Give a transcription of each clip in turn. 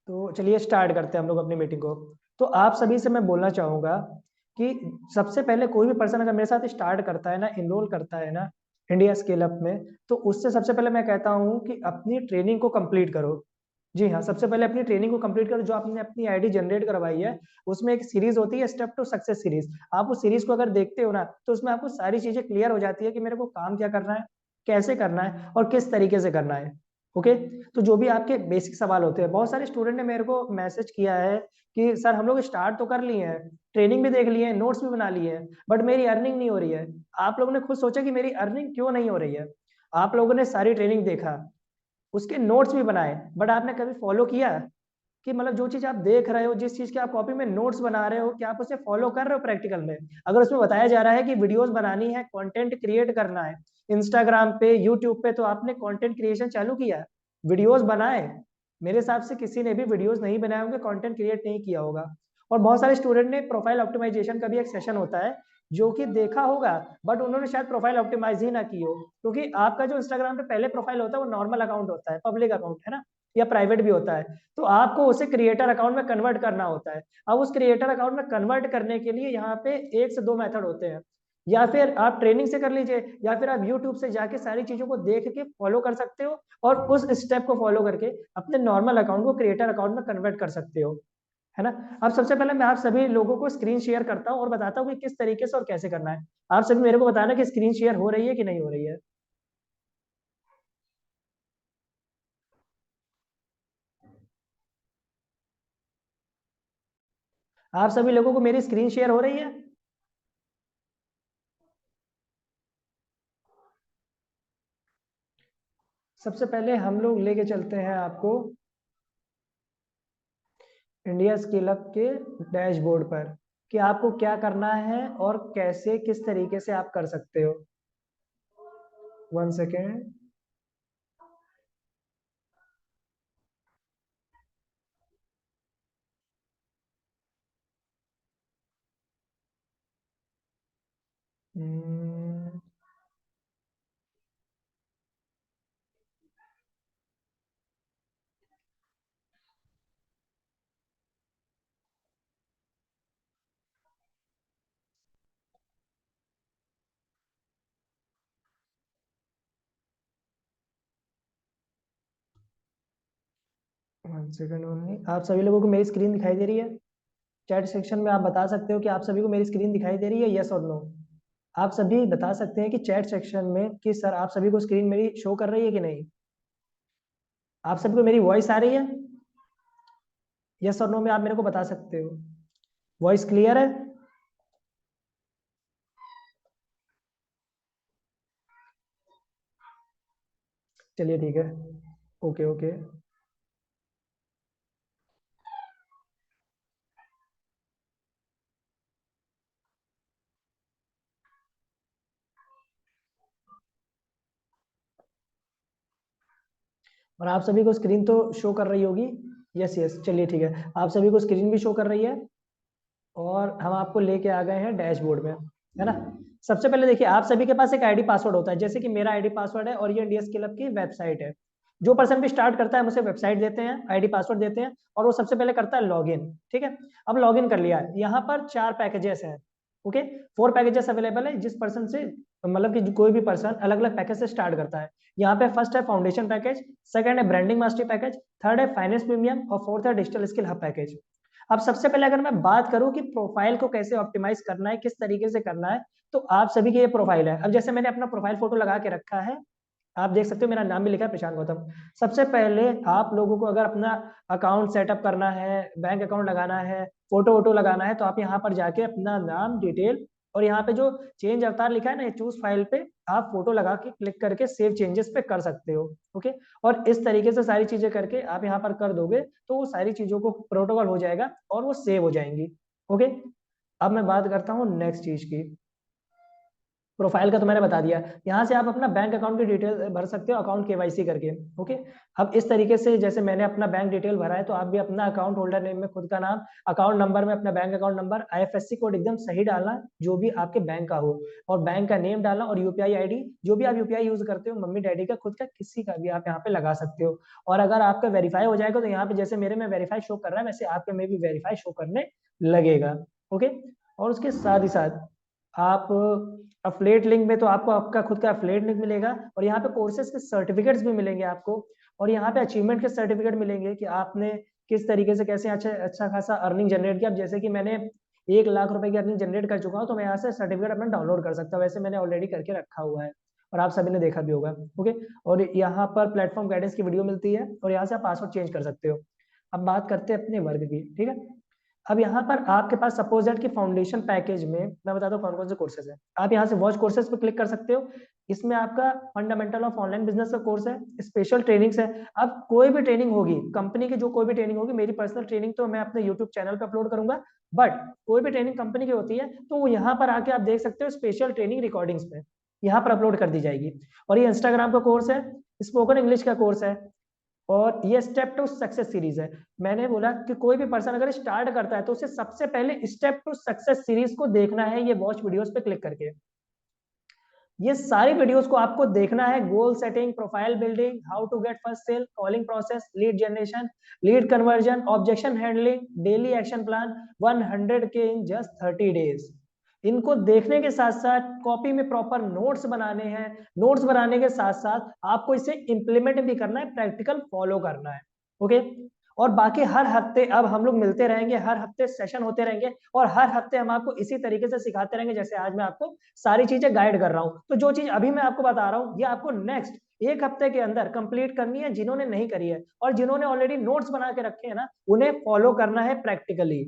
तो चलिए स्टार्ट करते हैं हम लोग अपनी मीटिंग को। तो आप सभी से मैं बोलना चाहूंगा कि सबसे पहले कोई भी पर्सन अगर मेरे साथ स्टार्ट करता है ना, इनरोल करता है ना इंडिया स्केल अप में, तो उससे सबसे पहले मैं कहता हूँ कि अपनी ट्रेनिंग को कंप्लीट करो। जी हाँ, सबसे पहले अपनी ट्रेनिंग को कंप्लीट करो। जो आपने अपनी आईडी जनरेट करवाई है उसमें एक सीरीज होती है, स्टेप टू सक्सेस सीरीज। आप उस सीरीज को अगर देखते हो ना तो उसमें आपको सारी चीजें क्लियर हो जाती है कि मेरे को काम क्या करना है, कैसे करना है और किस तरीके से करना है। ओके। तो जो भी आपके बेसिक सवाल होते हैं, बहुत सारे स्टूडेंट ने मेरे को मैसेज किया है कि सर हम लोग स्टार्ट तो कर लिए हैं, ट्रेनिंग भी देख लिए हैं, नोट्स भी बना लिए हैं, बट मेरी अर्निंग नहीं हो रही है। आप लोगों ने खुद सोचा कि मेरी अर्निंग क्यों नहीं हो रही है। आप लोगों ने सारी ट्रेनिंग देखा, उसके नोट्स भी बनाए, बट आपने कभी फॉलो किया कि मतलब जो चीज आप देख रहे हो, जिस चीज के आप कॉपी में नोट्स बना रहे हो, क्या आप उसे फॉलो कर रहे हो प्रैक्टिकल में। अगर उसमें बताया जा रहा है कि वीडियोस बनानी है, कंटेंट क्रिएट करना है इंस्टाग्राम पे, यूट्यूब पे, तो आपने कंटेंट क्रिएशन चालू किया, वीडियोस बनाए। मेरे हिसाब से किसी ने भी वीडियोस नहीं बनाए होंगे, कंटेंट क्रिएट नहीं किया होगा। और बहुत सारे स्टूडेंट ने प्रोफाइल ऑप्टिमाइजेशन का भी एक सेशन होता है जो कि देखा होगा, बट उन्होंने शायद प्रोफाइल ऑप्टिमाइज ही ना की हो, क्योंकि आपका जो इंस्टाग्राम पे पहले प्रोफाइल होता है वो नॉर्मल अकाउंट होता है, पब्लिक अकाउंट है ना, या प्राइवेट भी होता है। तो आपको उसे क्रिएटर अकाउंट में कन्वर्ट करना होता है। अब उस क्रिएटर अकाउंट में कन्वर्ट करने के लिए यहाँ पे एक से दो मेथड होते हैं। या फिर आप ट्रेनिंग से कर लीजिए, या फिर आप यूट्यूब से जाके सारी चीजों को देख के फॉलो कर सकते हो, और उस स्टेप को फॉलो करके अपने नॉर्मल अकाउंट को क्रिएटर अकाउंट में कन्वर्ट कर सकते हो, है ना। अब सबसे पहले मैं आप सभी लोगों को स्क्रीन शेयर करता हूँ और बताता हूँ कि किस तरीके से और कैसे करना है। आप सभी मेरे को बताना कि स्क्रीन शेयर हो रही है कि नहीं हो रही है। आप सभी लोगों को मेरी स्क्रीन शेयर हो रही है। सबसे पहले हम लोग लेके चलते हैं आपको इंडिया स्किल अप के डैशबोर्ड पर, कि आपको क्या करना है और कैसे किस तरीके से आप कर सकते हो। 1 सेकेंड। One second only. आप सभी लोगों को मेरी स्क्रीन दिखाई दे रही है? चैट सेक्शन में आप बता सकते हो कि आप सभी को मेरी स्क्रीन दिखाई दे रही है, यस और नो। आप सभी बता सकते हैं कि चैट सेक्शन में कि सर आप सभी को स्क्रीन मेरी शो कर रही है कि नहीं। आप सभी को मेरी वॉइस आ रही है? यस और नो में आप मेरे को बता सकते हो। वॉइस क्लियर है? चलिए ठीक है। Okay okay. और आप सभी को स्क्रीन तो शो कर रही होगी। यस यस, चलिए ठीक है, आप सभी को स्क्रीन भी शो कर रही है। और हम आपको लेके आ गए हैं डैशबोर्ड में, है ना। सबसे पहले देखिए, आप सभी के पास एक आईडी पासवर्ड होता है, जैसे कि मेरा आईडी पासवर्ड है और ये इंडिया स्किल अप की वेबसाइट है। जो पर्सन भी स्टार्ट करता है हम उसे वेबसाइट देते हैं, आईडी पासवर्ड देते हैं, और वो सबसे पहले करता है लॉगिन। ठीक है। अब लॉगिन कर लिया है, यहाँ पर 4 पैकेजेस हैं। ओके। 4 पैकेजेस अवेलेबल है जिस पर्सन से, मतलब कि कोई भी पर्सन अलग अलग पैकेज से स्टार्ट करता है। यहाँ पे फर्स्ट है फाउंडेशन पैकेज, सेकंड है ब्रांडिंग मास्टरी पैकेज, थर्ड है फाइनेंस प्रीमियम, और फोर्थ है डिजिटल स्किल हब पैकेज। अब सबसे पहले अगर मैं बात करूं कि प्रोफाइल को कैसे ऑप्टिमाइज करना है, किस तरीके से करना है, तो आप सभी की ये प्रोफाइल है। अब जैसे मैंने अपना प्रोफाइल फोटो लगा के रखा है, आप देख सकते हो मेरा नाम भी लिखा है प्रशांत गौतम। सबसे पहले आप लोगों को अगर अपना अकाउंट सेटअप करना है, बैंक अकाउंट लगाना है, फोटो वोटो लगाना है, तो आप यहाँ पर जाके अपना नाम डिटेल, और यहाँ पे जो चेंज अवतार लिखा है ना, चूज फाइल पे आप फोटो लगा के क्लिक करके सेव चेंजेस पे कर सकते हो। ओके। और इस तरीके से सारी चीजें करके आप यहाँ पर कर दोगे तो वो सारी चीजों को प्रोटोकॉल हो जाएगा और वो सेव हो जाएंगी। ओके। अब मैं बात करता हूँ नेक्स्ट चीज की। प्रोफाइल का तो मैंने बता दिया। यहाँ से आप अपना बैंक अकाउंट की डिटेल भर सकते हो, अकाउंट केवाईसी करके। ओके, अब इस तरीके से जैसे मैंने अपना बैंक डिटेल भरा है, तो आप भी अपना अकाउंट होल्डर नेम में खुद का नाम, अकाउंट नंबर में अपना bank account number, IFSC code एकदम सही डालना जो भी आपके बैंक का हो, और बैंक का नेम डालना, और यूपीआई आईडी जो भी आप यूपीआई यूज करते हो, मम्मी डैडी का, खुद का, किसी का भी आप यहाँ पे लगा सकते हो। और अगर आपका वेरीफाई हो जाएगा तो यहाँ पे जैसे मेरे में वेरीफाई शो कर रहा है, वैसे आपके में भी वेरीफाई शो करने लगेगा। ओके, और उसके साथ ही साथ आप अफिलिएट लिंक में तो आपको आपका खुद का अफिलिएट लिंक मिलेगा, और यहाँ पे कोर्सेज के सर्टिफिकेट्स भी मिलेंगे आपको, और यहाँ पे अचीवमेंट के सर्टिफिकेट मिलेंगे कि आपने किस तरीके से कैसे अच्छा खासा अर्निंग जनरेट किया। अब जैसे कि मैंने 1 लाख रुपए की अर्निंग जनरेट कर चुका हूँ, तो मैं यहाँ से सर्टिफिकेट अपना डाउनलोड कर सकता हूँ, वैसे मैंने ऑलरेडी करके रखा हुआ है और आप सभी ने देखा भी होगा। ओके, और यहाँ पर प्लेटफॉर्म गाइडेंस की वीडियो मिलती है, और यहाँ से आप पासवर्ड चेंज कर सकते हो। अब बात करते हैं अपने वर्ग की, ठीक है। अब यहाँ पर आपके पास सपोज दैट कि फाउंडेशन पैकेज में मैं बताता हूँ कौन कौन से कोर्सेज है। आप यहाँ से वॉच कोर्सेज पर क्लिक कर सकते हो। इसमें आपका फंडामेंटल ऑफ ऑनलाइन बिजनेस का कोर्स है, स्पेशल ट्रेनिंग्स है। अब कोई भी ट्रेनिंग होगी कंपनी की, जो कोई भी ट्रेनिंग होगी, मेरी पर्सनल ट्रेनिंग तो मैं अपने यूट्यूब चैनल पे अपलोड करूंगा, बट कोई भी ट्रेनिंग कंपनी की होती है तो वो यहाँ पर आके आप देख सकते हो, स्पेशल ट्रेनिंग रिकॉर्डिंग्स पे यहाँ पर अपलोड कर दी जाएगी। और ये इंस्टाग्राम का कोर्स है, स्पोकन इंग्लिश का कोर्स है, और ये स्टेप टू सक्सेस सीरीज है। मैंने बोला कि कोई भी पर्सन अगर स्टार्ट करता है तो उसे सबसे पहले स्टेप टू सक्सेस सीरीज को देखना है, ये वॉच वीडियोस पे क्लिक करके। ये सारी वीडियोस को आपको देखना है। Goal setting, profile building, how to get first sale, calling process, lead generation, lead conversion, objection handling, daily action plan, 100K in just 30 days. इनको देखने के साथ साथ कॉपी में प्रॉपर नोट्स बनाने हैं। नोट्स बनाने के साथ साथ आपको इसे इंप्लीमेंट भी करना है, प्रैक्टिकल फॉलो करना है। ओके, और बाकी हर हफ्ते अब हम लोग मिलते रहेंगे, हर हफ्ते सेशन होते रहेंगे, और हर हफ्ते हम आपको इसी तरीके से सिखाते रहेंगे जैसे आज मैं आपको सारी चीजें गाइड कर रहा हूं। तो जो चीज अभी मैं आपको बता रहा हूं, ये आपको नेक्स्ट 1 हफ्ते के अंदर कंप्लीट करनी है, जिन्होंने नहीं करी है। और जिन्होंने ऑलरेडी नोट्स बना के रखे हैं ना, उन्हें फॉलो करना है प्रैक्टिकली।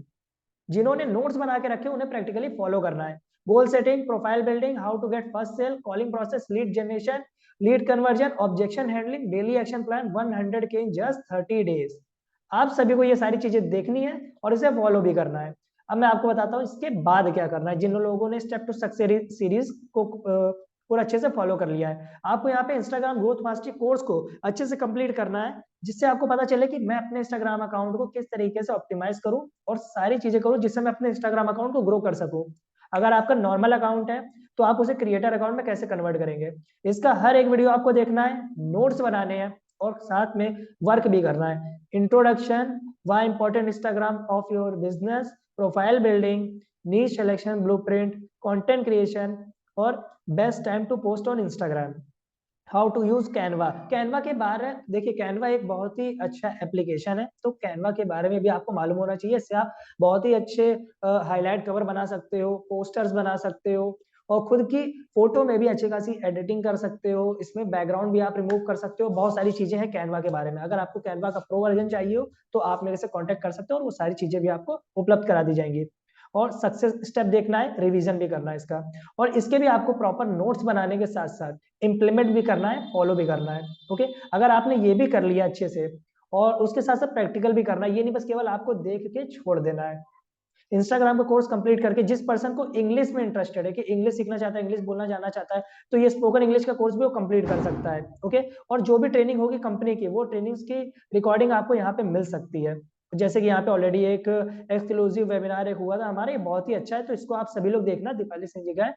जिन्होंने नोट्स बना के रखे उन्हें प्रैक्टिकली फॉलो करना है। Goal setting, profile building, how to get first sale, calling process, lead generation, lead conversion, objection handling, daily action plan, 100K in just 30 days. आप सभी को ये सारी चीजें देखनी है और इसे फॉलो भी करना है। अब मैं आपको बताता हूँ इसके बाद क्या करना है। जिन लोगों ने स्टेप टू सक्सेस सीरीज को पूरा अच्छे से फॉलो कर लिया है, आपको यहाँ पे इंस्टाग्राम ग्रोथ मास्टरी कोर्स को अच्छे से कंप्लीट करना है, जिससे आपको पता चले कि मैं अपने इंस्टाग्राम अकाउंट को किस तरीके से ऑप्टिमाइज करूं और सारी चीजें करूं जिससे मैं अपने इंस्टाग्राम अकाउंट को ग्रो कर सकूं। अगर आपका नॉर्मल अकाउंट है तो आप उसे क्रिएटर अकाउंट में कैसे कन्वर्ट करेंगे, इसका हर एक वीडियो आपको देखना है, नोट्स बनाने हैं, और साथ में वर्क भी करना है। Introduction, why important Instagram of your business, profile building, niche selection blueprint, content creation, और best time to post on Instagram, how to use Canva. Canva के बारे में देखिए, कैनवा एक बहुत ही अच्छा एप्लीकेशन है, तो कैनवा के बारे में भी आपको मालूम होना चाहिए। इससे आप बहुत ही अच्छे हाईलाइट कवर बना सकते हो, पोस्टर्स बना सकते हो, और खुद की फोटो में भी अच्छी खासी एडिटिंग कर सकते हो। इसमें बैकग्राउंड भी आप रिमूव कर सकते हो। बहुत सारी चीजें हैं कैनवा के बारे में। अगर आपको कैनवा का प्रो वर्जन चाहिए हो तो आप मेरे से कॉन्टेक्ट कर सकते हो, और वो सारी चीजें भी आपको उपलब्ध करा दी जाएंगी। और सक्सेस स्टेप देखना है, रिवीजन भी करना है इसका, और इसके भी आपको प्रॉपर नोट्स बनाने के साथ साथ इंप्लीमेंट भी करना है, फॉलो भी करना है। ओके, अगर आपने ये भी कर लिया अच्छे से, और उसके साथ साथ प्रैक्टिकल भी करना है, ये नहीं बस केवल आपको देख के छोड़ देना है। इंस्टाग्राम का कोर्स कंप्लीट करके जिस पर्सन को इंग्लिश में इंटरेस्टेड है, कि इंग्लिश सीखना चाहता है, इंग्लिश बोलना जानना चाहता है, तो ये स्पोकन इंग्लिश का कोर्स भी वो कंप्लीट कर सकता है। ओके, और जो भी ट्रेनिंग होगी कंपनी की, वो ट्रेनिंग्स की रिकॉर्डिंग आपको यहाँ पे मिल सकती है। जैसे कि यहाँ पे ऑलरेडी एक एक्सक्लूसिव वेबिनार एक हुआ था हमारे, ये बहुत ही अच्छा है, तो इसको आप सभी लोग देखना, दीपाली सिंह जी का है,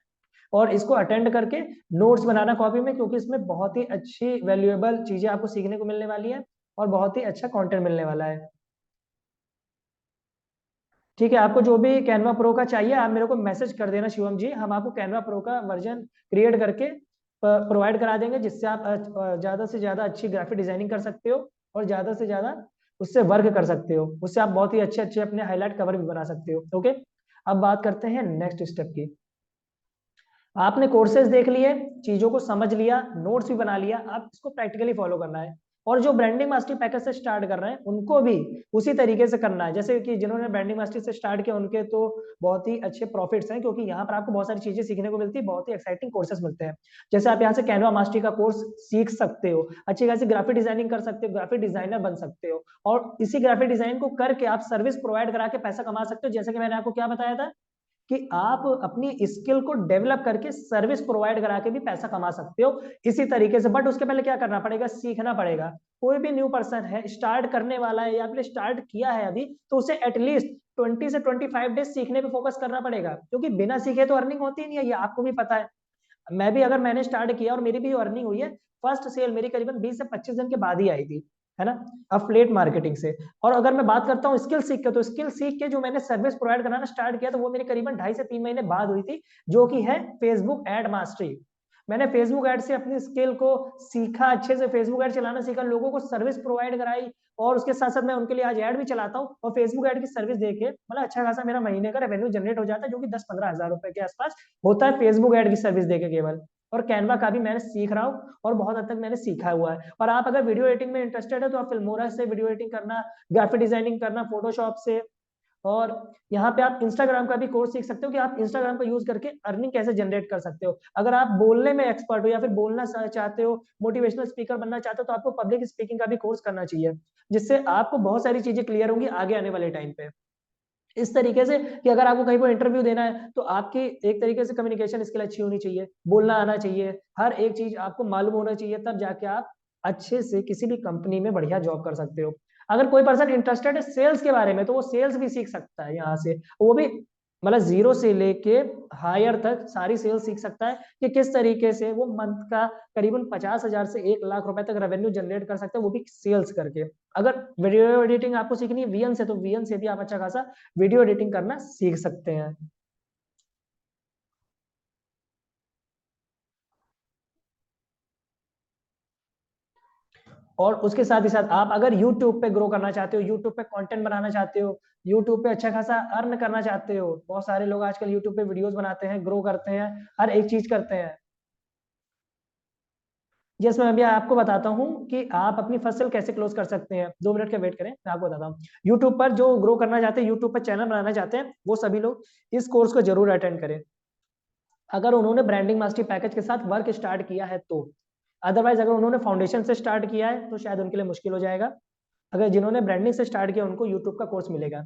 और इसको अटेंड करके नोट्स बनाना कॉपी में, क्योंकि इसमें बहुत ही अच्छी वैल्यूएबल चीजें आपको सीखने को मिलने वाली है, और बहुत ही अच्छा कंटेंट मिलने वाला है। ठीक है, आपको जो भी कैनवा प्रो का चाहिए आप मेरे को मैसेज कर देना शिवम जी, हम आपको कैनवा प्रो का वर्जन क्रिएट करके प्रोवाइड करा देंगे, जिससे आप ज्यादा से ज्यादा अच्छी ग्राफिक डिजाइनिंग कर सकते हो, और ज्यादा से ज्यादा उससे वर्क कर सकते हो। उससे आप बहुत ही अच्छे अच्छे अपने हाईलाइट कवर भी बना सकते हो। ओके, अब बात करते हैं नेक्स्ट स्टेप की। आपने कोर्सेज देख लिए, चीजों को समझ लिया, नोट्स भी बना लिया, आप इसको प्रैक्टिकली फॉलो करना है। और जो ब्रांडिंग मास्टरी पैकेज से स्टार्ट कर रहे हैं उनको भी उसी तरीके से करना है। जैसे कि जिन्होंने ब्रांडिंग मास्टरी से स्टार्ट किया उनके तो बहुत ही अच्छे प्रॉफिट्स हैं, क्योंकि यहाँ पर आपको बहुत सारी चीजें सीखने को मिलती है, बहुत ही एक्साइटिंग कोर्सेज मिलते हैं। जैसे आप यहाँ से कैनवा मास्टरी का कोर्स सीख सकते हो, अच्छी खासी ग्राफिक डिजाइनिंग कर सकते हो, ग्राफिक डिजाइनर बन सकते हो, और इसी ग्राफिक डिजाइन को करके आप सर्विस प्रोवाइड करा के पैसा कमा सकते हो। जैसे कि मैंने आपको क्या बताया था कि आप अपनी स्किल को डेवलप करके सर्विस प्रोवाइड करा के भी पैसा कमा सकते हो इसी तरीके से। बट उसके पहले क्या करना पड़ेगा, सीखना पड़ेगा। कोई भी न्यू पर्सन है, स्टार्ट करने वाला है या फिर स्टार्ट किया है अभी, तो उसे एटलीस्ट 20 से 25 डेज सीखने पे फोकस करना पड़ेगा, क्योंकि बिना सीखे तो अर्निंग होती नहीं है, ये आपको भी पता है। मैं भी, अगर मैंने स्टार्ट किया और मेरी भी अर्निंग हुई है, फर्स्ट सेल मेरी करीबन 20 से 25 दिन के बाद ही आई थी, है ना, अफिलिएट मार्केटिंग से। और अगर मैं बात करता हूँ स्किल सीख के, तो स्किल सीख के जो मैंने सर्विस प्रोवाइड कराना स्टार्ट किया, तो वो मेरी करीबन 2.5 से 3 महीने बाद हुई थी, जो कि है फेसबुक एड मास्टरी। मैंने फेसबुक एड से अपनी स्किल को सीखा, अच्छे से फेसबुक एड चलाना सीखा, लोगों को सर्विस प्रोवाइड कराई, और उसके साथ साथ मैं उनके लिए आज एड भी चलाता हूँ। और फेसबुक एड की सर्विस देके मतलब अच्छा खासा मेरा महीने का रेवेन्यू जनरेट हो जाता है, जो कि 10-15 हजार रुपए के आसपास होता है फेसबुक एड की सर्विस देके केवल। और कैनवा का भी मैंने सीख रहा हूँ, और बहुत हद तक मैंने सीखा हुआ है। और आप अगर वीडियो एडिटिंग में इंटरेस्टेड है, तो आप फिल्मोरा से वीडियो एडिटिंग करना, ग्राफिक डिजाइनिंग करना फोटोशॉप से, और यहाँ पे आप इंस्टाग्राम का भी कोर्स सीख सकते हो कि आप इंस्टाग्राम का यूज करके अर्निंग कैसे जनरेट कर सकते हो। अगर आप बोलने में एक्सपर्ट हो या फिर बोलना चाहते हो, मोटिवेशनल स्पीकर बनना चाहते हो, तो आपको पब्लिक स्पीकिंग का भी कोर्स करना चाहिए, जिससे आपको बहुत सारी चीजें क्लियर होंगी आगे आने वाले टाइम पे। इस तरीके से कि अगर आपको कहीं पर इंटरव्यू देना है, तो आपकी एक तरीके से कम्युनिकेशन स्किल अच्छी होनी चाहिए, बोलना आना चाहिए, हर एक चीज आपको मालूम होना चाहिए, तब जाके आप अच्छे से किसी भी कंपनी में बढ़िया जॉब कर सकते हो। अगर कोई पर्सन इंटरेस्टेड है सेल्स के बारे में, तो वो सेल्स भी सीख सकता है यहाँ से, वो भी मतलब जीरो से लेके हायर तक सारी सेल्स सीख सकता है, कि किस तरीके से वो मंथ का करीबन 50,000 से 1 लाख रुपए तक रेवेन्यू जनरेट कर सकते हैं, वो भी सेल्स करके। अगर वीडियो एडिटिंग आपको सीखनी है वीएन से, तो वीएन से भी आप अच्छा खासा वीडियो एडिटिंग करना सीख सकते हैं। और उसके साथ ही साथ आप अगर YouTube पे ग्रो करना चाहते हो, YouTube पे कंटेंट बनाना चाहते हो, YouTube पे अच्छा खासा अर्न करना चाहते हो, बहुत सारे लोग आजकल YouTube पे वीडियोस बनाते हैं, ग्रो करते हैं, हर एक चीज करते हैं। जैसे मैं अभी आपको बताता हूँ कि आप अपनी फसल कैसे क्लोज कर सकते हैं। 2 मिनट का वेट करें, मैं आपको बताता हूँ। यूट्यूब पर जो ग्रो करना चाहते हैं, यूट्यूब पर चैनल बनाना चाहते हैं, वो सभी लोग इस कोर्स को जरूर अटेंड करें, अगर उन्होंने ब्रांडिंग मास्टरी पैकेज के साथ वर्क स्टार्ट किया है तो। अदरवाइज अगर उन्होंने फाउंडेशन से स्टार्ट किया है, तो शायद उनके लिए मुश्किल हो जाएगा। अगर जिन्होंने ब्रांडिंग से स्टार्ट किया, उनको यूट्यूब का कोर्स मिलेगा।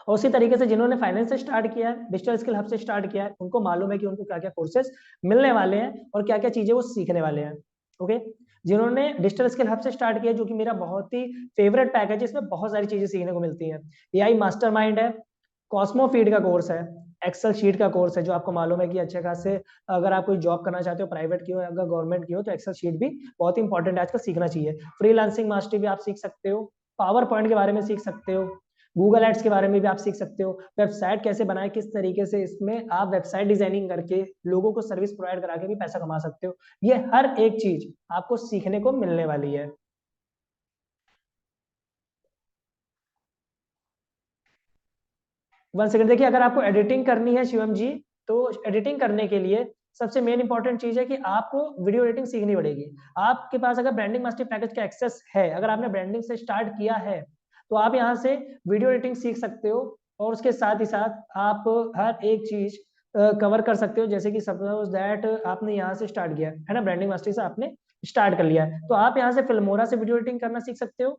और उसी तरीके से जिन्होंने फाइनेंस से स्टार्ट किया है, डिजिटल स्किल हब से स्टार्ट किया है, उनको मालूम है कि उनको क्या क्या कोर्सेज मिलने वाले हैं और क्या क्या चीजें वो सीखने वाले हैं। ओके, जिन्होंने डिजिटल स्किल हब से स्टार्ट किया, जो कि मेरा बहुत ही फेवरेट पैकेज है, इसमें बहुत सारी चीजें सीखने को मिलती हैं। एआई मास्टरमाइंड है, कॉस्मो फीड का कोर्स है, एक्सेल शीट का कोर्स है, जो आपको मालूम है कि अच्छे खासे अगर आप कोई जॉब करना चाहते हो, प्राइवेट की हो या अगर गवर्नमेंट की हो, तो एक्सेल शीट भी बहुत ही इंपॉर्टेंट है, आजकल सीखना चाहिए। फ्रीलांसिंग मास्टरी भी आप सीख सकते हो, पावर पॉइंट के बारे में सीख सकते हो, गूगल एड्स के बारे में भी आप सीख सकते हो, वेबसाइट कैसे बनाए, किस तरीके से इसमें आप वेबसाइट डिजाइनिंग करके लोगों को सर्विस प्रोवाइड करा के भी पैसा कमा सकते हो। ये हर एक चीज आपको सीखने को मिलने वाली है। वन सेकंड, देखिए, अगर आपको एडिटिंग करनी है शिवम जी, तो एडिटिंग करने के लिए सबसे मेन इंपॉर्टेंट चीज है कि आपको वीडियो एडिटिंग सीखनी पड़ेगी। आपके पास अगर ब्रांडिंग मास्टर पैकेज का एक्सेस है, अगर आपने ब्रांडिंग से स्टार्ट किया है, तो आप यहाँ से वीडियो एडिटिंग सीख सकते हो, और उसके साथ ही साथ आप हर एक चीज कवर कर सकते हो। जैसे कि सपोज दैट आपने यहाँ से स्टार्ट किया है ना, ब्रांडिंग मास्टर से आपने स्टार्ट कर लिया है, तो आप यहाँ से फिल्मोरा से वीडियो एडिटिंग करना सीख सकते हो,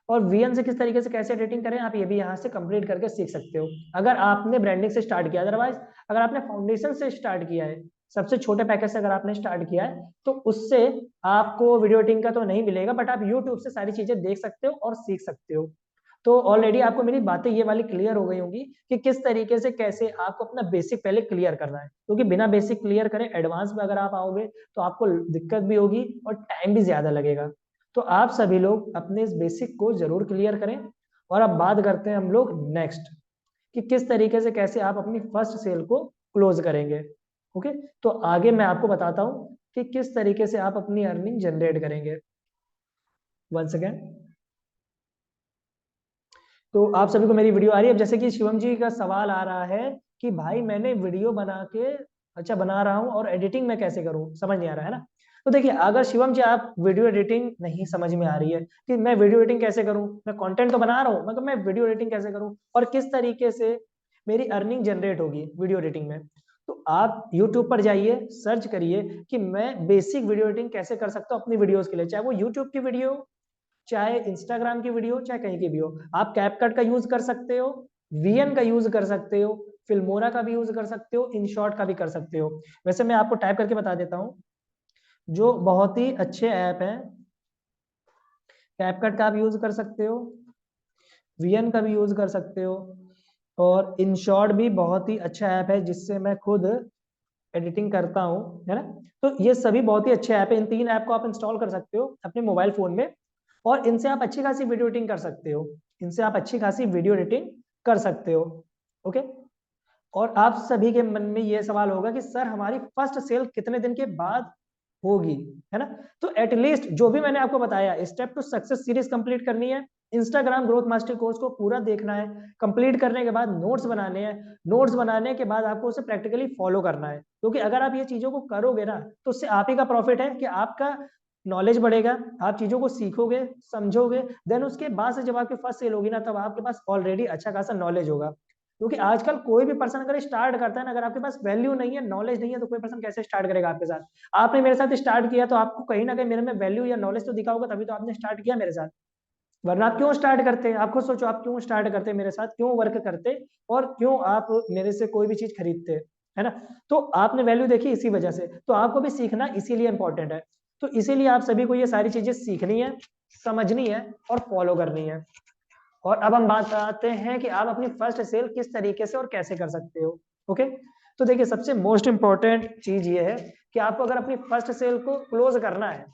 और वीएन से किस तरीके से कैसे एडिटिंग करें, आप ये भी यहाँ से कंप्लीट करके सीख सकते हो, अगर आपने ब्रांडिंग से स्टार्ट किया। अदरवाइज अगर आपने फाउंडेशन से स्टार्ट किया है, सबसे छोटे पैकेज से अगर आपने स्टार्ट किया है, तो उससे आपको वीडियो एडिटिंग का तो नहीं मिलेगा, बट आप यूट्यूब से सारी चीजें देख सकते हो और सीख सकते हो। तो ऑलरेडी आपको मेरी बातें ये वाली क्लियर हो गई होंगी कि किस तरीके से कैसे आपको अपना बेसिक पहले क्लियर करना है, क्योंकि बिना बेसिक क्लियर करें एडवांस में अगर आप आओगे, तो आपको दिक्कत भी होगी और टाइम भी ज्यादा लगेगा। तो आप सभी लोग अपने इस बेसिक को जरूर क्लियर करें। और अब बात करते हैं हम लोग नेक्स्ट, कि किस तरीके से कैसे आप अपनी फर्स्ट सेल को क्लोज करेंगे। ओके, तो आगे मैं आपको बताता हूं कि किस तरीके से आप अपनी अर्निंग जनरेट करेंगे। वन सेकेंड, तो आप सभी को मेरी वीडियो आ रही है। अब जैसे कि शिवम जी का सवाल आ रहा है कि भाई मैंने वीडियो बना के अच्छा बना रहा हूँ और एडिटिंग में कैसे करूँ, समझ नहीं आ रहा है ना। तो देखिए, अगर शिवम जी आप वीडियो एडिटिंग नहीं समझ में आ रही है कि मैं वीडियो एडिटिंग कैसे करूँ, मैं कंटेंट तो बना रहा हूँ, मगर मैं वीडियो एडिटिंग कैसे करूँ और किस तरीके से मेरी अर्निंग जनरेट होगी वीडियो एडिटिंग में, तो आप यूट्यूब पर जाइए, सर्च करिए कि मैं बेसिक वीडियो एडिटिंग कैसे कर सकता हूँ अपनी वीडियोज के लिए, चाहे वो यूट्यूब की वीडियो, चाहे इंस्टाग्राम की वीडियो, चाहे कहीं की भी हो। आप कैपकट का यूज कर सकते हो, वीएन का यूज कर सकते हो, फिल्मोरा का भी यूज कर सकते हो, इनशॉट का भी कर सकते हो। वैसे मैं आपको टाइप करके बता देता हूँ, जो बहुत ही अच्छे ऐप हैं, कैपकट का आप यूज कर सकते हो, वीएन का भी यूज कर सकते हो, और इनशॉट भी बहुत ही अच्छा ऐप है जिससे मैं खुद एडिटिंग करता हूँ, है ना। तो ये सभी बहुत ही अच्छे ऐप है, इन 3 ऐप को आप इंस्टॉल कर सकते हो अपने मोबाइल फोन में, और इनसे आप अच्छी खासी वीडियो एडिटिंग कर सकते हो, इनसे आप अच्छी खासी वीडियो एडिटिंग कर सकते हो। ओके। और आप सभी के मन में ये सवाल होगा कि सर हमारी फर्स्ट सेल कितने दिन के बाद होगी, है ना। तो एटलीस्ट जो भी मैंने आपको बताया, step to success series complete करनी है, इंस्टाग्राम ग्रोथ मास्टर कोर्स को पूरा देखना है, कंप्लीट करने के बाद नोट्स बनाने हैं, नोट्स बनाने के बाद आपको उसे प्रैक्टिकली फॉलो करना है, क्योंकि अगर आप ये चीजों को करोगे ना तो उससे आप ही का प्रॉफिट है कि आपका नॉलेज बढ़ेगा, आप चीजों को सीखोगे, समझोगे, देन उसके बाद से जब आपकी फर्स्ट सेल होगी ना, तब आपके पास ऑलरेडी अच्छा खासा नॉलेज होगा। क्योंकि आजकल कोई भी पर्सन अगर स्टार्ट करता है ना, अगर आपके पास वैल्यू नहीं है, नॉलेज नहीं है, तो कोई पर्सन कैसे स्टार्ट करेगा आपके साथ। आपने मेरे साथ स्टार्ट किया तो आपको कहीं ना कहीं मेरे में वैल्यू या नॉलेज तो दिखा होगा, तभी तो आपने स्टार्ट किया मेरे साथ। वरना आप क्यों स्टार्ट करते? आप खुद सोचो, आप क्यों स्टार्ट करते मेरे साथ, क्यों वर्क करते, और क्यों आप मेरे से कोई भी चीज खरीदते, है ना। तो आपने वैल्यू देखी इसी वजह से, तो आपको भी सीखना इसीलिए इंपॉर्टेंट है। तो इसीलिए आप सभी को ये सारी चीजें सीखनी है, समझनी है और फॉलो करनी है। और अब हम बात आते हैं कि आप अपनी फर्स्ट सेल किस तरीके से और कैसे कर सकते हो। ओके। तो देखिए, सबसे मोस्ट इंपॉर्टेंट चीज ये है कि आपको अगर अपनी फर्स्ट सेल को क्लोज करना है,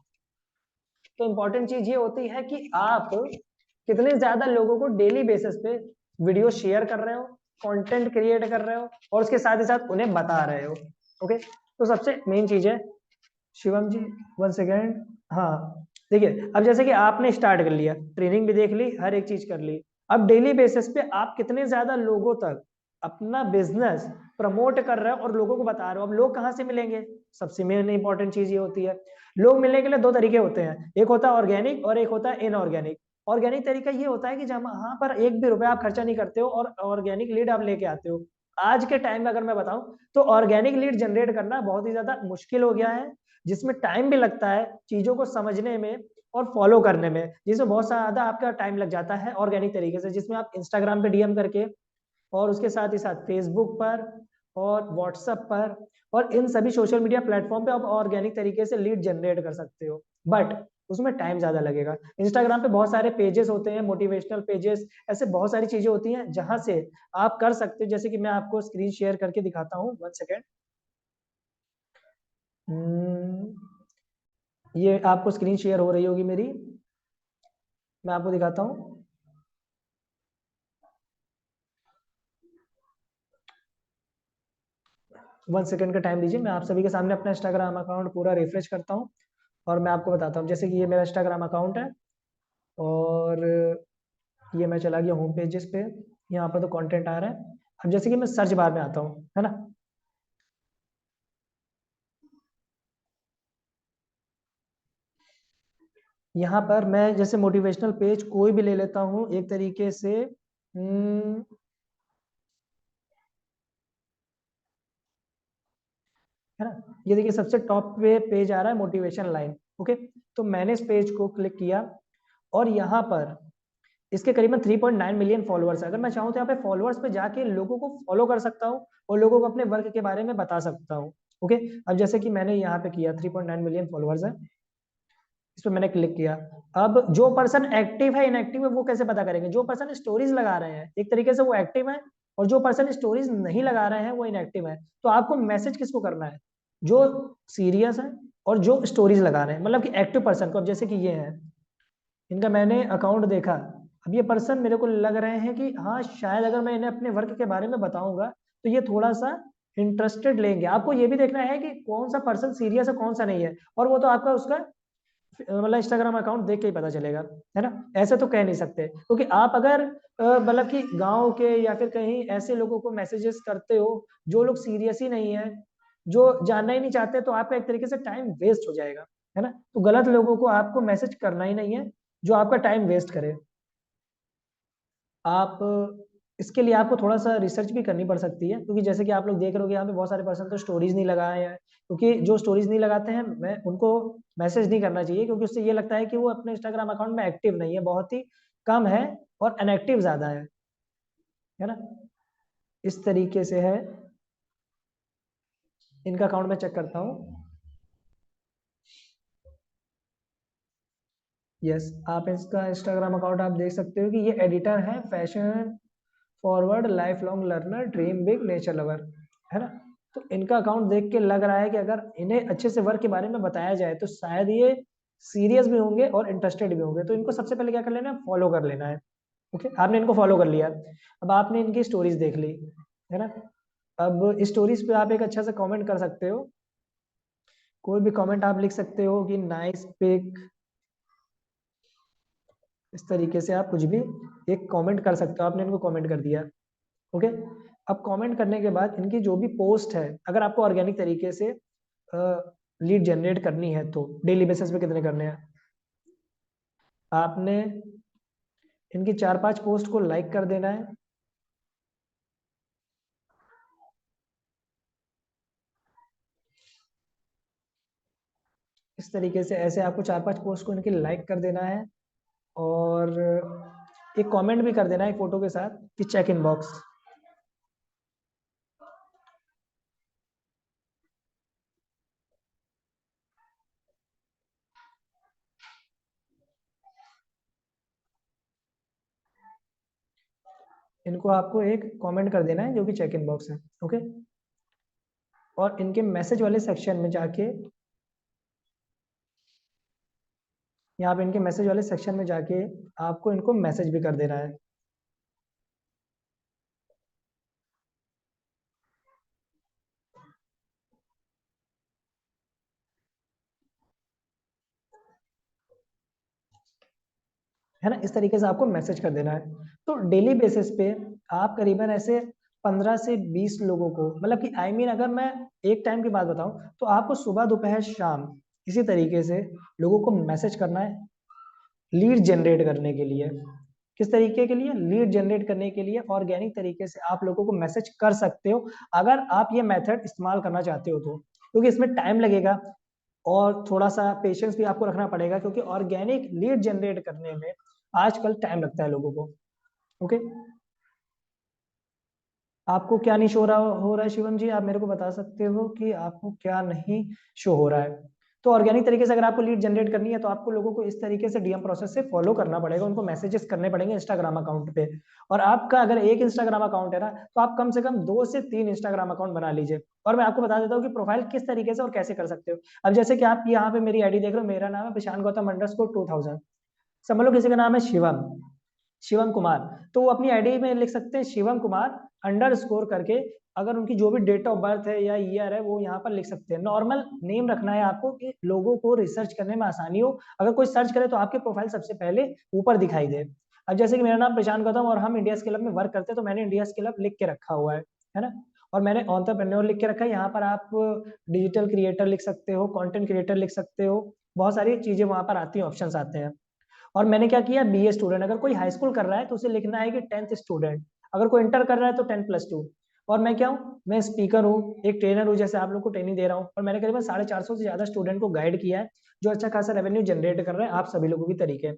तो इंपॉर्टेंट चीज ये होती है कि आप कितने ज्यादा लोगों को डेली बेसिस पे वीडियो शेयर कर रहे हो, कंटेंट क्रिएट कर रहे हो, और उसके साथ ही साथ उन्हें बता रहे हो। ओके। तो सबसे मेन चीज है, शिवम जी 1 सेकेंड। हाँ, देखिए, अब जैसे कि आपने स्टार्ट कर लिया, ट्रेनिंग भी देख ली, हर एक चीज कर ली, अब डेली बेसिस पे आप कितने ज्यादा लोगों तक अपना बिजनेस प्रमोट कर रहे हो और लोगों को बता रहे हो। अब लोग कहाँ से मिलेंगे? सबसे मेन इंपॉर्टेंट चीज ये होती है, लोग मिलने के लिए 2 तरीके होते हैं, एक होता है ऑर्गेनिक और एक होता है इनऑर्गेनिक। ऑर्गेनिक तरीका ये होता है कि जब वहां पर एक भी रुपया आप खर्चा नहीं करते हो और ऑर्गेनिक लीड आप लेके आते हो। आज के टाइम में अगर मैं बताऊं तो ऑर्गेनिक लीड जनरेट करना बहुत ही ज्यादा मुश्किल हो गया है, जिसमें टाइम भी लगता है चीजों को समझने में और फॉलो करने में, जिसमें बहुत ज्यादा आपका टाइम लग जाता है ऑर्गेनिक तरीके से, जिसमें आप इंस्टाग्राम पे डीएम करके, और उसके साथ ही साथ फेसबुक पर और व्हाट्सएप पर और इन सभी सोशल मीडिया प्लेटफॉर्म पे आप ऑर्गेनिक तरीके से लीड जनरेट कर सकते हो, बट उसमें टाइम ज्यादा लगेगा। इंस्टाग्राम पे बहुत सारे पेजेस होते हैं, मोटिवेशनल पेजेस, ऐसे बहुत सारी चीजें होती हैं जहां से आप कर सकते हो। जैसे कि मैं आपको स्क्रीन शेयर करके दिखाता हूँ, 1 सेकेंड। ये आपको स्क्रीन शेयर हो रही होगी मेरी, मैं आपको दिखाता हूँ। 1 सेकेंड का टाइम दीजिए, मैं आप सभी के सामने अपना इंस्टाग्राम अकाउंट पूरा रिफ्रेश करता हूँ और मैं आपको बताता हूँ। जैसे कि ये मेरा इंस्टाग्राम अकाउंट है, और ये मैं चला गया होम पेजेस पे, यहाँ पर तो कंटेंट आ रहा है। अब जैसे कि मैं सर्च बार में आता हूँ, है ना, यहाँ पर मैं जैसे मोटिवेशनल पेज कोई भी ले लेता हूँ एक तरीके से। है ना, ये देखिए सबसे टॉप पे पेज आ रहा है मोटिवेशन लाइन। ओके। तो मैंने इस पेज को क्लिक किया, और यहाँ पर इसके करीबन 3.9 मिलियन फॉलोअर्स है। अगर मैं चाहूँ तो यहाँ पे फॉलोअर्स पे जाके लोगों को फॉलो कर सकता हूँ और लोगों को अपने वर्क के बारे में बता सकता हूँ। ओके। अब जैसे कि मैंने यहाँ पे किया, 3.9 मिलियन फॉलोअर्स है, इस पर मैंने क्लिक किया। अब जो पर्सन एक्टिव है इनएक्टिव है वो कैसे पता करेंगे? जो पर्सन स्टोरीज लगा रहे हैं एक तरीके से वो एक्टिव है, और जो पर्सन स्टोरीज नहीं लगा रहे हैं वो इनएक्टिव है। तो आपको मैसेज किसको करना है? जो सीरियस है और जो स्टोरीज लगा रहे हैं, मतलब कि एक्टिव पर्सन को। अब जैसे कि ये है, इनका मैंने अकाउंट देखा, अब ये पर्सन मेरे को लग रहे हैं कि हाँ शायद अगर मैं इन्हें अपने वर्क के बारे में बताऊंगा तो ये थोड़ा सा इंटरेस्टेड लेंगे। आपको ये भी देखना है कि कौन सा पर्सन सीरियस है कौन सा नहीं है, और वो तो आपका उसका मतलब इंस्टाग्राम अकाउंट देख के ही पता चलेगा, है ना। ऐसे तो कह नहीं सकते, क्योंकि आप अगर मतलब कि गांव के या फिर कहीं ऐसे लोगों को मैसेजेस करते हो जो लोग सीरियस ही नहीं है, जो जानना ही नहीं चाहते, तो आपका एक तरीके से टाइम वेस्ट हो जाएगा, है ना। तो गलत लोगों को आपको मैसेज करना ही नहीं है जो आपका टाइम वेस्ट करे। आप इसके लिए आपको थोड़ा सा रिसर्च भी करनी पड़ सकती है, क्योंकि जैसे कि आप लोग देख रहे हो कि यहाँ पे बहुत सारे पर्सन तो स्टोरीज नहीं लगाए हैं, क्योंकि जो स्टोरीज नहीं लगाते हैं मैं उनको मैसेज नहीं करना चाहिए, क्योंकि उससे ये लगता है कि वो अपने इंस्टाग्राम अकाउंट में एक्टिव नहीं है, बहुत ही कम है और अनएक्टिव ज्यादा है ना। इस तरीके से है, इनका अकाउंट मैं चेक करता हूँ। यस, आप इसका इंस्टाग्राम अकाउंट आप देख सकते हो कि ये एडिटर है, fashion forward, life long learner, dream big, nature lover, है ना। तो इनका अकाउंट देख के लग रहा है कि अगर इन्हें अच्छे से वर्क के बारे में बताया जाए तो शायद ये सीरियस भी होंगे और इंटरेस्टेड भी होंगे। तो इनको सबसे पहले क्या कर लेना है, फॉलो कर लेना है। ओके, आपने इनको फॉलो कर लिया, अब आपने इनकी स्टोरीज देख ली, है ना। अब स्टोरीज पे आप एक अच्छा सा कमेंट कर सकते हो, कोई भी कमेंट आप लिख सकते हो कि नाइस पिक, इस तरीके से आप कुछ भी एक कमेंट कर सकते हो। आपने इनको कमेंट कर दिया, ओके। अब कमेंट करने के बाद इनकी जो भी पोस्ट है, अगर आपको ऑर्गेनिक तरीके से लीड जनरेट करनी है तो डेली बेसिस पे कितने करने हैं, आपने इनकी 4-5 पोस्ट को लाइक कर देना है। इस तरीके से ऐसे आपको 4-5 पोस्ट को इनकी लाइक कर देना है, और एक कमेंट भी कर देना है फोटो के साथ कि चेक इनबॉक्स। इनको आपको एक कमेंट कर देना है जो कि चेक इनबॉक्स है, ओके। और इनके मैसेज वाले सेक्शन में जाके, यहाँ पे इनके मैसेज वाले सेक्शन में जाके आपको इनको मैसेज भी कर देना है। है ना, इस तरीके से आपको मैसेज कर देना है। तो डेली बेसिस पे आप करीबन ऐसे 15 से 20 लोगों को, मतलब कि अगर मैं एक टाइम की बात बताऊं तो आपको सुबह दोपहर शाम इसी तरीके से लोगों को मैसेज करना है, लीड जनरेट करने के लिए। किस तरीके के लिए, लीड जनरेट करने के लिए ऑर्गेनिक तरीके से आप लोगों को मैसेज कर सकते हो, अगर आप ये मेथड इस्तेमाल करना चाहते हो तो। क्योंकि इसमें टाइम लगेगा और थोड़ा सा पेशेंस भी आपको रखना पड़ेगा, क्योंकि ऑर्गेनिक लीड जनरेट करने में आजकल टाइम लगता है लोगों को, ओके। आपको क्या नहीं शो हो रहा है शिवम जी, आप मेरे को बता सकते हो कि आपको क्या नहीं शो हो रहा है। तो ऑर्गेनिक तरीके से अगर आपको लीड जनरेट करनी है तो आपको लोगों को इस तरीके से डीएम प्रोसेस से फॉलो करना पड़ेगा, उनको मैसेजेस करने पड़ेंगे इंस्टाग्राम अकाउंट पे। और आपका अगर एक इंस्टाग्राम अकाउंट है ना, तो आप कम से कम 2 से 3 इंस्टाग्राम अकाउंट बना लीजिए। और मैं आपको बता देता हूँ कि प्रोफाइल किस तरीके से और कैसे कर सकते हो। अब जैसे कि आप यहाँ पे मेरी आईडी देख रहे हो, मेरा नाम है प्रशांत गौतम अंडरस्कोर 2000, समझ लो किसी का नाम है शिवम, शिवम कुमार। तो वो अपनी आईडी में लिख सकते हैं शिवम कुमार अंडर स्कोर करके, अगर उनकी जो भी डेट ऑफ बर्थ है या ईयर है वो यहाँ पर लिख सकते हैं। नॉर्मल नेम रखना है आपको कि लोगों को रिसर्च करने में आसानी हो, अगर कोई सर्च करे तो आपके प्रोफाइल सबसे पहले ऊपर दिखाई दे। अब जैसे कि मेरा नाम प्रशांत गौतम और हम इंडिया क्लब में वर्क करते हैं, तो मैंने इंडिया क्लब लिख के रखा हुआ है ना। और मैंने एंटरप्रेन्योर लिख के रखा है, यहाँ पर आप डिजिटल क्रिएटर लिख सकते हो, कंटेंट क्रिएटर लिख सकते हो, बहुत सारी चीजें वहां पर आती हैं, ऑप्शंस आते हैं। और मैंने क्या किया, बीए स्टूडेंट, अगर कोई हाई स्कूल कर रहा है तो उसे लिखना है कि 10th स्टूडेंट, अगर कोई इंटर कर रहा है तो 10+2। और मैं क्या हूँ, मैं स्पीकर हूँ, एक ट्रेनर हूँ, जैसे आप लोग को ट्रेनिंग दे रहा हूँ, और मैंने करीबन 450 से ज्यादा स्टूडेंट को गाइड किया है, जो अच्छा खासा रेवेन्यू जनरेट कर रहे हैं आप सभी लोगों की तरीके।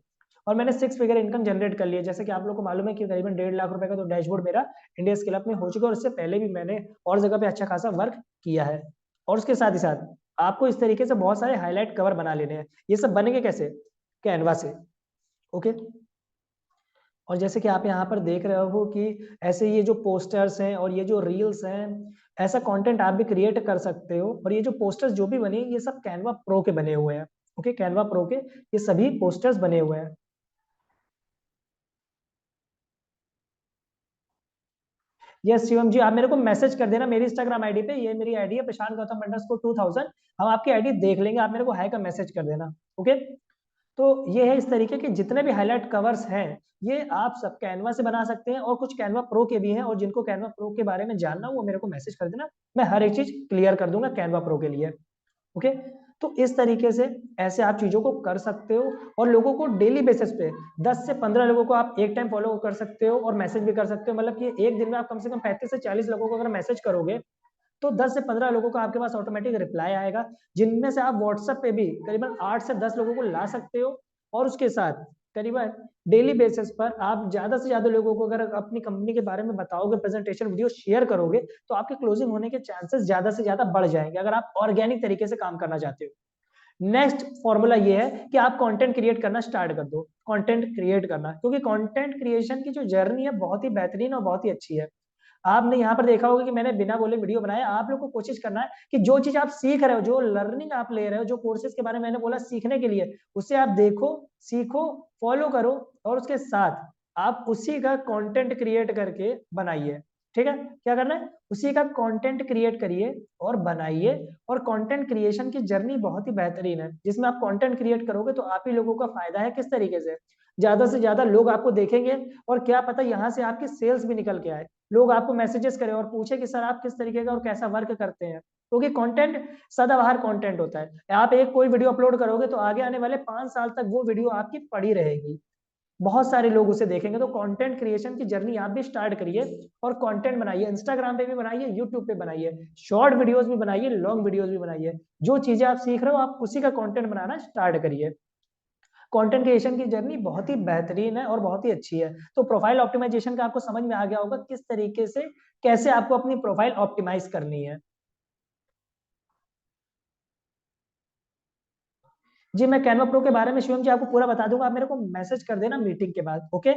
और मैंने 6 फिगर इनकम जनरेट कर लिया, जैसे कि आप लोग को मालूम है कि करीबन 1.5 लाख रुपए का तो डैशबोर्ड मेरा इंडिया स्किल में हो चुका है, और इससे पहले भी मैंने और जगह पे अच्छा खासा वर्क किया है। और उसके साथ ही साथ आपको इस तरीके से बहुत सारे हाईलाइट कवर बना लेने हैं। ये सब बनेंगे कैसे, कैनवा से, ओके। और जैसे कि आप यहाँ पर देख रहे हो कि ऐसे ये जो पोस्टर्स हैं और ये जो रील्स हैं, ऐसा कंटेंट आप भी क्रिएट कर सकते हो। और ये जो पोस्टर्स जो भी बने ये सब कैनवा प्रो के बने हुए हैं, ओके, कैनवा प्रो के ये सभी पोस्टर्स बने हुए हैं। यस शिवम जी, आप मेरे को मैसेज कर देना मेरी इंस्टाग्राम आईडी पे, ये मेरी आईडी है प्रशांत गौतम अंडरस्कोर 2000, हम आपकी आईडी देख लेंगे, आप मेरे को हाई का मैसेज कर देना, ओके। तो ये है इस तरीके के जितने भी हाईलाइट कवर्स हैं, ये आप सब कैनवा से बना सकते हैं, और कुछ कैनवा प्रो के भी हैं, और जिनको कैनवा प्रो के बारे में जानना हो वो मेरे को मैसेज कर देना, मैं हर एक चीज क्लियर कर दूंगा कैनवा प्रो के लिए, ओके। तो इस तरीके से ऐसे आप चीजों को कर सकते हो, और लोगों को डेली बेसिस पे 10 से 15 लोगों को आप एक टाइम फॉलो कर सकते हो और मैसेज भी कर सकते हो। मतलब कि एक दिन में आप कम से कम 35 से 40 लोगों को अगर मैसेज करोगे तो 10 से 15 लोगों का आपके पास ऑटोमेटिक रिप्लाई आएगा, जिनमें से आप व्हाट्सएप पे भी करीबन 8 से 10 लोगों को ला सकते हो। और उसके साथ करीबन डेली बेसिस पर आप ज्यादा से ज्यादा लोगों को अगर अपनी कंपनी के बारे में बताओगे, प्रेजेंटेशन वीडियो शेयर करोगे, तो आपके क्लोजिंग होने के चांसेस ज्यादा से ज्यादा बढ़ जाएंगे, अगर आप ऑर्गेनिक तरीके से काम करना चाहते हो। नेक्स्ट फॉर्मूला ये है कि आप कंटेंट क्रिएट करना स्टार्ट कर दो। कंटेंट क्रिएट करना, क्योंकि कंटेंट क्रिएशन की जो जर्नी है बहुत ही बेहतरीन और बहुत ही अच्छी है। आपने यहाँ पर देखा होगा कि मैंने बिना बोले वीडियो बनाया। आप लोग को कोशिश करना है कि जो चीज आप सीख रहे हो, जो लर्निंग आप ले रहे हो, जो कोर्सेज के बारे में मैंने बोला सीखने के लिए, उसे आप देखो, सीखो, फॉलो करो, और उसके साथ आप उसी का कंटेंट क्रिएट करके बनाइए। ठीक है, क्या करना है, उसी का कंटेंट क्रिएट करिए और बनाइए। और कंटेंट क्रिएशन की जर्नी बहुत ही बेहतरीन है, जिसमें आप कंटेंट क्रिएट करोगे तो आप ही लोगों का फायदा है। किस तरीके से ज्यादा लोग आपको देखेंगे, और क्या पता यहाँ से आपकी सेल्स भी निकल के आए, लोग आपको मैसेजेस करें और पूछे कि सर आप किस तरीके का और कैसा वर्क करते हैं। क्योंकि कंटेंट सदाबहार कंटेंट होता है। आप एक कोई वीडियो अपलोड करोगे तो आगे आने वाले 5 साल तक वो वीडियो आपकी पड़ी रहेगी, बहुत सारे लोग उसे देखेंगे। तो कंटेंट क्रिएशन की जर्नी आप भी स्टार्ट करिए और कंटेंट बनाइए। इंस्टाग्राम पे भी बनाइए, यूट्यूब पे बनाइए, शॉर्ट वीडियोस भी बनाइए, लॉन्ग वीडियोस भी बनाइए। जो चीजें आप सीख रहे हो आप उसी का कंटेंट बनाना स्टार्ट करिए। कंटेंट क्रिएशन की जर्नी बहुत ही बेहतरीन है और बहुत ही अच्छी है। तो प्रोफाइल ऑप्टिमाइजेशन का आपको समझ में आ गया होगा किस तरीके से, कैसे आपको अपनी प्रोफाइल ऑप्टिमाइज करनी है। जी, मैं कैनवा प्रो के बारे में शिवम जी आपको पूरा बता दूंगा, आप मेरे को मैसेज कर देना मीटिंग के बाद, ओके।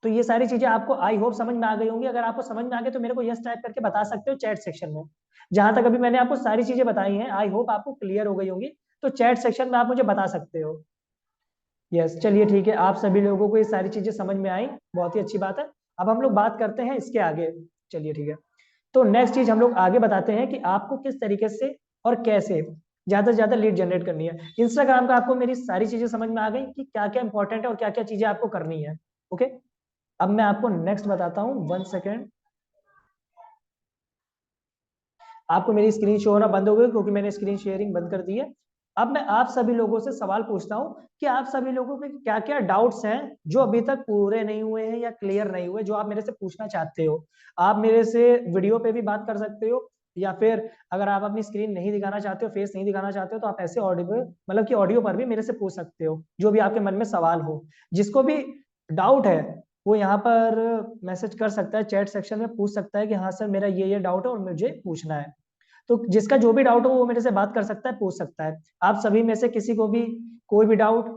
तो ये सारी चीजें आपको आई होप समझ में आ गई होंगी। अगर आपको समझ में आ गई तो मेरे को यस टाइप करके बता सकते हो चैट सेक्शन में। जहां तक अभी मैंने आपको सारी चीजें बताई हैं, आई होप आपको क्लियर हो गई होंगी। तो चैट सेक्शन में आप मुझे बता सकते हो। यस, चलिए ठीक है, आप सभी लोगों को ये सारी चीजें समझ में आई, बहुत ही अच्छी बात है। अब हम लोग बात करते हैं इसके आगे। चलिए ठीक है, तो नेक्स्ट चीज हम लोग आगे बताते हैं कि आपको किस तरीके से और कैसे ज्यादा से ज्यादा लीड जनरेट करनी है। इंस्टाग्राम का आपको मेरी सारी चीजें समझ में आ गई कि क्या क्या इंपॉर्टेंट है और क्या क्या चीजें आपको करनी है, ओके। अब मैं आपको नेक्स्ट बताता हूँ, 1 सेकेंड। आपको मेरी स्क्रीन शो होना बंद हो गई क्योंकि मैंने स्क्रीन शेयरिंग बंद कर दी है। अब मैं आप सभी लोगों से सवाल पूछता हूँ कि आप सभी लोगों के क्या क्या डाउट्स हैं जो अभी तक पूरे नहीं हुए हैं या क्लियर नहीं हुए, जो आप मेरे से पूछना चाहते हो। आप मेरे से वीडियो पे भी बात कर सकते हो, या फिर अगर आप अपनी स्क्रीन नहीं दिखाना चाहते हो, फेस नहीं दिखाना चाहते हो, तो आप ऐसे ऑडियो, मतलब कि ऑडियो पर भी मेरे से पूछ सकते हो जो भी आपके मन में सवाल हो। जिसको भी डाउट है वो यहाँ पर मैसेज कर सकता है, चैट सेक्शन में पूछ सकता है कि हाँ सर मेरा ये डाउट है और मुझे पूछना है। तो जिसका जो भी डाउट हो वो मेरे से बात कर सकता है, पूछ सकता है। आप सभी में से किसी को भी कोई भी डाउट।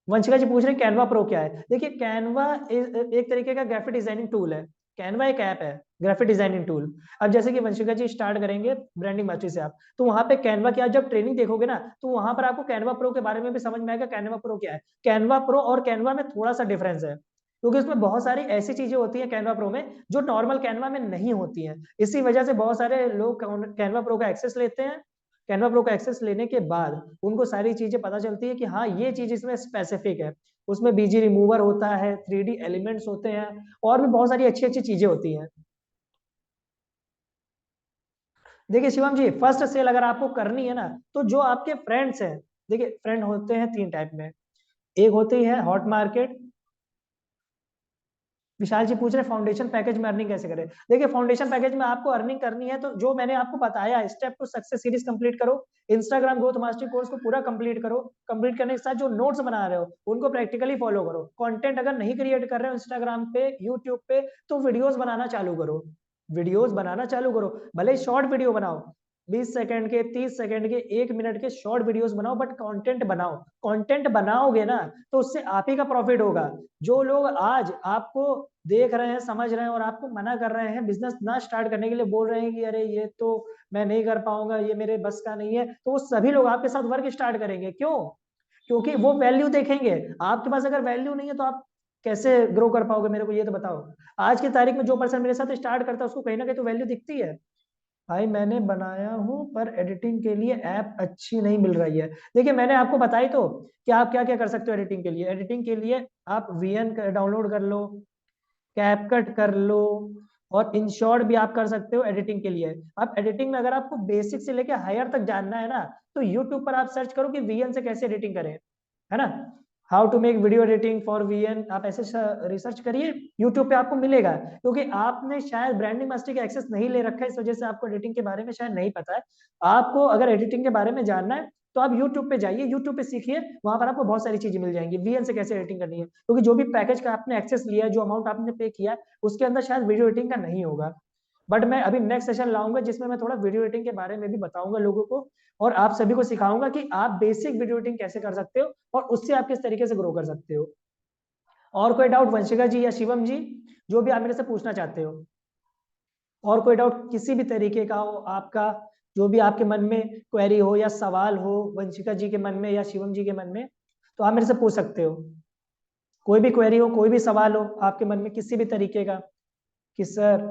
वंशिका जी पूछ रहे हैं कैनवा प्रो क्या है। देखिए, कैनवा एक तरीके का ग्राफिक डिजाइनिंग टूल है। कैनवा एक ऐप है, ग्राफिक डिजाइनिंग टूल। अब जैसे कि वंशिका जी स्टार्ट करेंगे ब्रांडिंग मास्टरी से, आप तो वहां पे कैनवा की आप जब ट्रेनिंग देखोगे ना, तो वहां पर आपको कैनवा प्रो के बारे में भी समझ में आएगा कैनवा प्रो क्या है। कैनवा प्रो और कैनवा में थोड़ा सा डिफरेंस है, क्योंकि उसमें बहुत सारी ऐसी चीजें होती हैं कैनवा प्रो में जो नॉर्मल कैनवा में नहीं होती हैं। इसी वजह से बहुत सारे लोग कैनवा प्रो का एक्सेस लेते हैं। कैनवा प्रो का एक्सेस लेने के बाद उनको सारी चीजें पता चलती है कि हाँ ये चीज इसमें स्पेसिफिक है। उसमें बीजी रिमूवर होता है, 3D एलिमेंट्स होते हैं, और भी बहुत सारी अच्छी अच्छी चीजें होती हैं। देखिए शिवम जी, फर्स्ट सेल अगर आपको करनी है ना, तो जो आपके फ्रेंड्स हैं, देखिए फ्रेंड होते हैं 3 टाइप में। एक होती है हॉट मार्केट। विशाल जी पूछ रहे फाउंडेशन पैकेज में अर्निंग कैसे करें। देखिए, फाउंडेशन पैकेज में आपको अर्निंग करनी है तो जो मैंने आपको बताया step to success series complete करो, इंस्टाग्राम ग्रोथ मास्टरी कोर्स को पूरा कंप्लीट करो। कंप्लीट करने के साथ जो नोट्स बना रहे हो उनको प्रैक्टिकली फॉलो करो। कंटेंट अगर नहीं क्रिएट कर रहे हो इंस्टाग्राम पे, यूट्यूब पे, तो वीडियोस बनाना चालू करो। वीडियोस बनाना चालू करो, भले शॉर्ट वीडियो बनाओ, 20 सेकंड के, 30 सेकंड के, 1 मिनट के शॉर्ट वीडियोस बनाओ, बट कंटेंट बनाओ। कंटेंट बनाओगे ना तो उससे आप ही का प्रॉफिट होगा। जो लोग आज आपको देख रहे हैं, समझ रहे हैं और आपको मना कर रहे हैं, बिजनेस ना स्टार्ट करने के लिए बोल रहे हैं कि अरे ये तो मैं नहीं कर पाऊंगा, ये मेरे बस का नहीं है, तो वो सभी लोग आपके साथ वर्क स्टार्ट करेंगे। क्यों? क्योंकि वो वैल्यू देखेंगे। आपके पास अगर वैल्यू नहीं है तो आप कैसे ग्रो कर पाओगे, मेरे को ये तो बताओ। आज की तारीख में जो पर्सन मेरे साथ स्टार्ट करता है उसको कहीं ना कहीं तो वैल्यू दिखती है। भाई मैंने बनाया हूं पर एडिटिंग के लिए ऐप अच्छी नहीं मिल रही है। देखिए, मैंने आपको बताई तो कि आप क्या क्या कर सकते हो एडिटिंग के लिए। एडिटिंग के लिए आप वीएन डाउनलोड कर लो, कैपकट कर लो, और इनशॉर्ट भी आप कर सकते हो एडिटिंग के लिए। अब एडिटिंग में अगर आपको बेसिक से लेकर हायर तक जानना है ना, तो यूट्यूब पर आप सर्च करो कि वीएन से कैसे एडिटिंग करें, है ना। How to make video editing for VN, आप ऐसे रिसर्च करिए, यूट्यूब पे आपको मिलेगा। क्योंकि आपने शायद ब्रांडिंग मास्टर का एक्सेस नहीं ले रखा है, इस वजह से आपको एडिटिंग के बारे में शायद नहीं पता है। आपको अगर एडिटिंग के बारे में जानना है तो आप यूट्यूब पे जाइए, यूट्यूब पे सीखिए, वहां पर आपको बहुत सारी चीजें मिल जाएंगी, वीएन से कैसे एडिटिंग करनी है, क्योंकि जो भी पैकेज का आपने एक्सेस लिया है, जो अमाउंट आपने पे किया है, उसके अंदर शायद वीडियो एडिटिंग का नहीं होगा। बट मैं अभी नेक्स्ट सेशन लाऊंगा जिसमें मैं थोड़ा वीडियो एडिटिंग के बारे में भी बताऊंगा लोगों को, और आप सभी को सिखाऊंगा कि आप बेसिक वीडियो एडिटिंग कैसे कर सकते हो और उससे आप किस तरीके से ग्रो कर सकते हो। और कोई डाउट वंशिका जी या शिवम जी, जो भी आप मेरे से पूछना चाहते हो? और कोई डाउट किसी भी तरीके का हो आपका, जो भी आपके मन में क्वेरी हो या सवाल हो वंशिका जी के मन में या शिवम जी के मन में, तो आप मेरे से पूछ सकते हो। कोई भी क्वेरी हो, कोई भी सवाल हो आपके मन में किसी भी तरीके का, कि सर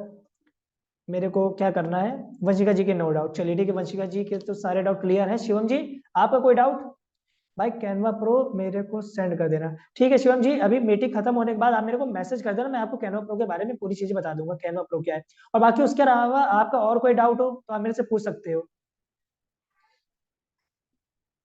मेरे को क्या करना है, वंशिका जी के नो डाउट। चलिए ठीक है, वंशिका जी के तो सारे डाउट क्लियर है। शिवम जी, आपका कोई डाउट? भाई कैनवा प्रो मेरे को सेंड कर देना। ठीक है शिवम जी, अभी मीटिंग खत्म होने के बाद आप मेरे को मैसेज कर देना, मैं आपको कैनवा प्रो के बारे में पूरी चीजें बता दूंगा, कैनवा प्रो क्या है। और बाकी उसके अलावा आपका और कोई डाउट हो तो आप मेरे से पूछ सकते हो।